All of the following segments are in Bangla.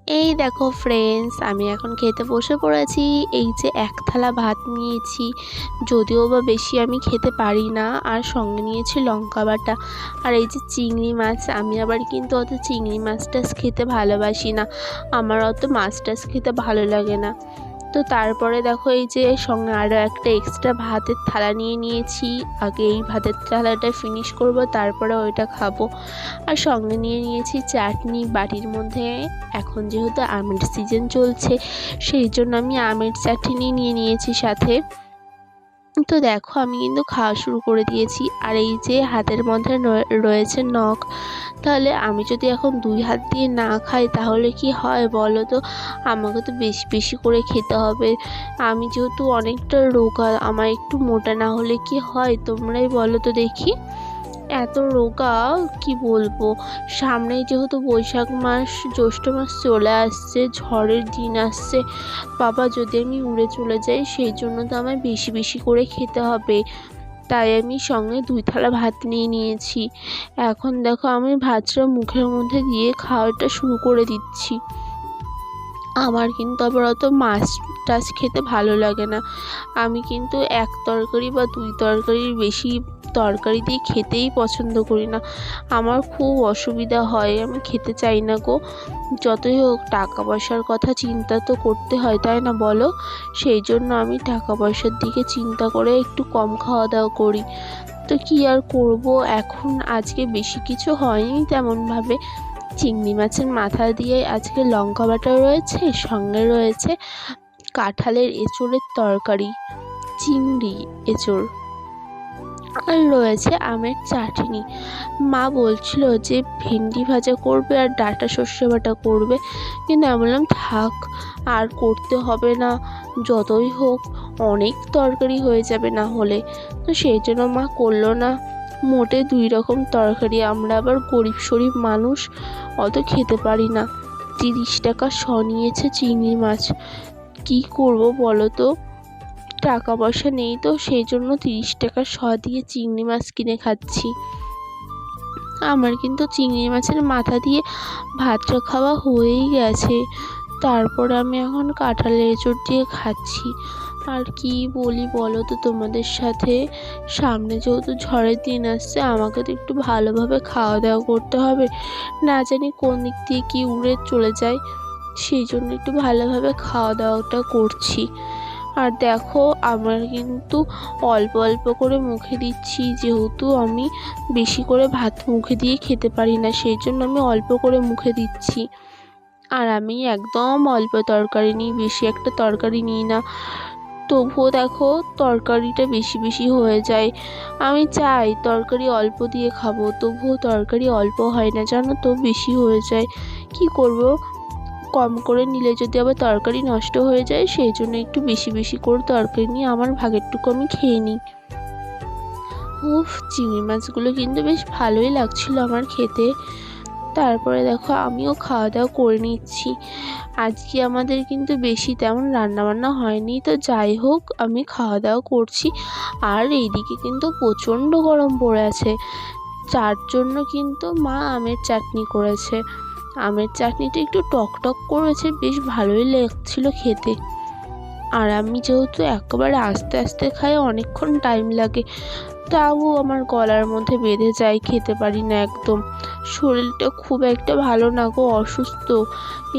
এই দেখো ফ্রেন্ডস, আমি এখন খেতে বসে পড়েছি। এই যে এক থালা ভাত নিয়েছি, যদিও বা বেশি আমি খেতে পারি না, আর সঙ্গে নিয়েছি লঙ্কা বাটা। আর এই যে চিংড়ি মাছ, আমি আবার কিন্তু অত চিংড়ি মাছ টাছ খেতে ভালোবাসি না, আমার অত মাছ টাছ খেতে ভালো লাগে না। তো তারপরে দেখো এই যে সঙ্গে আরও একটা এক্সট্রা ভাতের থালা নিয়ে নিয়েছি। আগে এই ভাতের থালাটা ফিনিশ করব, তারপরে ওইটা খাবো। আর সঙ্গে নিয়ে নিয়েছি চাটনি বাটির মধ্যে। এখন যেহেতু আমের সিজন চলছে, সেই জন্য আমি আমের চাটনি নিয়ে নিয়েছি সাথে। তো দেখো আমি কিন্তু খাওয়া শুরু করে দিয়েছি। আর এই যে হাতের মধ্যে রয়েছে নখ, তাহলে আমি যদি এখন 2 হাত দিয়ে না খাই তাহলে কি হয় বলো তো? আমাকে তো বেশি বেশি করে খেতে হবে। আমি যেহেতু অনেকটা রোগা, আমার একটু মোটা না হলে কি হয় তোমরাই বলো তো দেখি। এত রোগা, কি বলবো। সামনেই যেহেতু বৈশাখ মাস, জ্যৈষ্ঠ মাস চলে আসছে, ঝড়ের দিন আসছে। বাবা, যদি আমি উড়ে চলে যাই, সেই জন্য তো আমায় বেশি বেশি করে খেতে হবে। তাই আমি সঙ্গে 2 থালা ভাত নিয়ে নিয়েছি। এখন দেখো আমি ভাতটা মুখের মধ্যে দিয়ে খাওয়াটা শুরু করে দিচ্ছি। আমার কিন্তু আবার অত মাছ টাছ খেতে ভালো লাগে না। আমি কিন্তু এক তরকারি বা 2 তরকারির বেশি তরকারি দিয়ে খেতেই পছন্দ করি না। আমার খুব অসুবিধা হয়, আমি খেতে চাই না গো। যতই হোক টাকা পয়সার কথা চিন্তা তো করতে হয়, তাই না বলো? সেই জন্য আমি টাকা পয়সার দিকে চিন্তা করে একটু কম খাওয়া দাওয়া করি। তো কি আর করব, এখন আজকে বেশি কিছু হয়নি তেমনভাবে। চিংড়ি মাছের মাথা দিয়ে আজকে লঙ্কা বাটা রয়েছে, সঙ্গে রয়েছে কাঁঠালের এঁচোড়ের তরকারি, চিংড়ি এঁচোড়, আর রয়েছে আমের চাটনি। মা বলছিল যে ভেন্ডি ভাজা করবে আর ডাঁটা সর্ষে বাটা করবে, কিন্তু আমি বললাম থাক, আর করতে হবে না, যতই হোক অনেক তরকারি হয়ে যাবে না হলে। তো সেই জন্য মা করলো না। মোটে 2 রকম তরকারি, আমরা আবার গরিব শরিব মানুষ, অত খেতে পারি না। 30 টাকা শ নিয়েছে চিংড়ি মাছ। কি করব বলো তো? টাকা পয়সা নেই, তো সেই জন্য 30 টাকা শ দিয়ে চিংড়ি মাছ কিনে খাচ্ছি। আমার কিন্তু চিংড়ি মাছের মাথা দিয়ে ভাতটা খাওয়া হয়েই গেছে। তারপরে আমি এখন কাঁঠালের এঁচোড় দিয়ে খাচ্ছি। আর কি বলি বলো তো তোমাদের সাথে, সামনে যেহেতু ঝড়ের দিন আসছে, আমাকে তো একটু ভালোভাবে খাওয়া দাওয়া করতে হবে, না জানি কোন দিক দিয়ে কি উড়ে চলে যায়। সেই জন্য একটু ভালোভাবে খাওয়া দাওয়াটা করছি। আর দেখো আমার কিন্তু অল্প অল্প করে মুখে দিচ্ছি, যেহেতু আমি বেশি করে ভাত মুখে দিয়ে খেতে পারি না, সেই জন্য আমি অল্প করে মুখে দিচ্ছি। আর আমি একদম অল্প তরকারি নিই, বেশি একটা তরকারি নিই না। তবুও দেখো তরকারিটা বেশি বেশি হয়ে যায়। আমি চাই তরকারি অল্প দিয়ে খাবো, তবুও তরকারি অল্প হয় না, জানো তো, বেশি হয়ে যায়। কি করব, কম করে নিলে যদি আবার তরকারি নষ্ট হয়ে যায়, সেই জন্য একটু বেশি বেশি করে তরকারি নিয়ে আমার ভাগেরটুকু আমি খেয়ে নিই। উফ, চিংড়ি মাছগুলো কিন্তু বেশ ভালোই লাগছিল আমার খেতে। তারপরে দেখো আমিও খাওয়া দাওয়া করে নিচ্ছি। আজকে আমাদের কিন্তু বেশি তেমন রান্নাবান্না হয়নি, তো যাই হোক আমি খাওয়া দাওয়া করছি। আর এইদিকে কিন্তু প্রচণ্ড গরম পড়ে আছে, যার জন্য কিন্তু মা আমের চাটনি করেছে। আমের চাটনিটা একটু টক টক করেছে, বেশ ভালোই লাগছিল খেতে। আর আমি যেহেতু একেবারে আস্তে আস্তে খাই, অনেকক্ষণ টাইম লাগে, তাও আমার গলার মধ্যে বেঁধে যায়, খেতে পারি না একদম। শরীরটা খুব একটা ভালো না গো, অসুস্থ।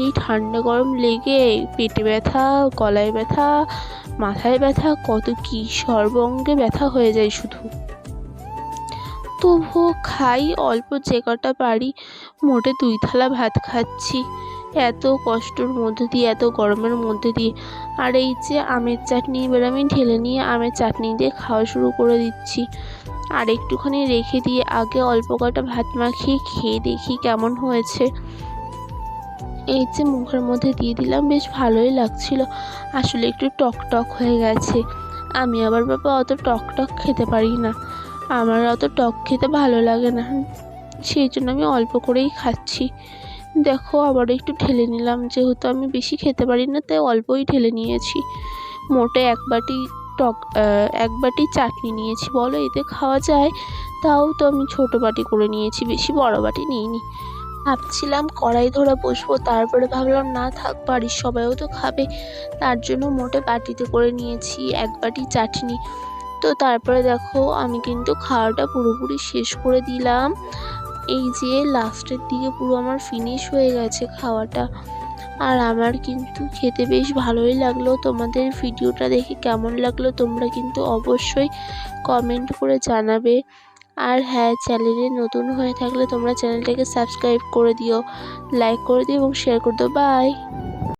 এই ঠান্ডা গরম লেগে পেটে ব্যথা, গলায় ব্যথা, মাথায় ব্যথা, কত কী সর্বাঙ্গে ব্যথা হয়ে যায় শুধু। তবুও খাই অল্প যে কটা পারি। মোটে 2 থালা ভাত খাচ্ছি, এত কষ্টর মধ্যে দিয়ে, এত গরমের মধ্যে দিয়ে। আর এই যে আমের চাটনি, এবার আমি ঢেলে নিয়ে আমের চাটনি দিয়ে খাওয়া শুরু করে দিচ্ছি। আর একটুখানি রেখে দিয়ে আগে অল্প কটা ভাত মাখিয়ে খেয়ে দেখি কেমন হয়েছে। এই যে মুখের মধ্যে দিয়ে দিলাম, বেশ ভালোই লাগছিল। আসলে একটু টক টক হয়ে গেছে। আমি আবার বাবা অত টক টক খেতে পারি না, আমার অত টক খেতে ভালো লাগে না, সেই জন্য আমি অল্প করেই খাচ্ছি। দেখো আবার একটু ঢেলে নিলাম, যেহেতু আমি বেশি খেতে পারি না তাই অল্পই ঢেলে নিয়েছি। মোটে 1 বাটি টক 1 বাটি চাটনি নিয়েছি, বলো এতে খাওয়া যায়? তাও তো আমি ছোটো বাটি করে নিয়েছি, বেশি বড় বাটি নিইনি। ভাবছিলাম কড়াই ধরে বসবো, তারপরে ভাবলাম না থাক, বাড়ির সবাইও তো খাবে, তার জন্য মোটে বাটিতে করে নিয়েছি 1 বাটি চাটনি। তো তারপরে দেখো আমি কিন্তু খাওয়াটা পুরোপুরি শেষ করে দিলাম। এই যে লাস্টের দিকে পুরো আমার ফিনিশ হয়ে গেছে খাওয়াটা। আর আমার কিন্তু খেতে বেশ ভালোই লাগলো। তোমাদের ভিডিওটা দেখে কেমন লাগলো তোমরা কিন্তু অবশ্যই কমেন্ট করে জানাবে। আর হ্যাঁ, চ্যানেলে নতুন হয়ে থাকলে তোমরা চ্যানেলটাকে সাবস্ক্রাইব করে দিও, লাইক করে দিও এবং শেয়ার করে দিও। বাই।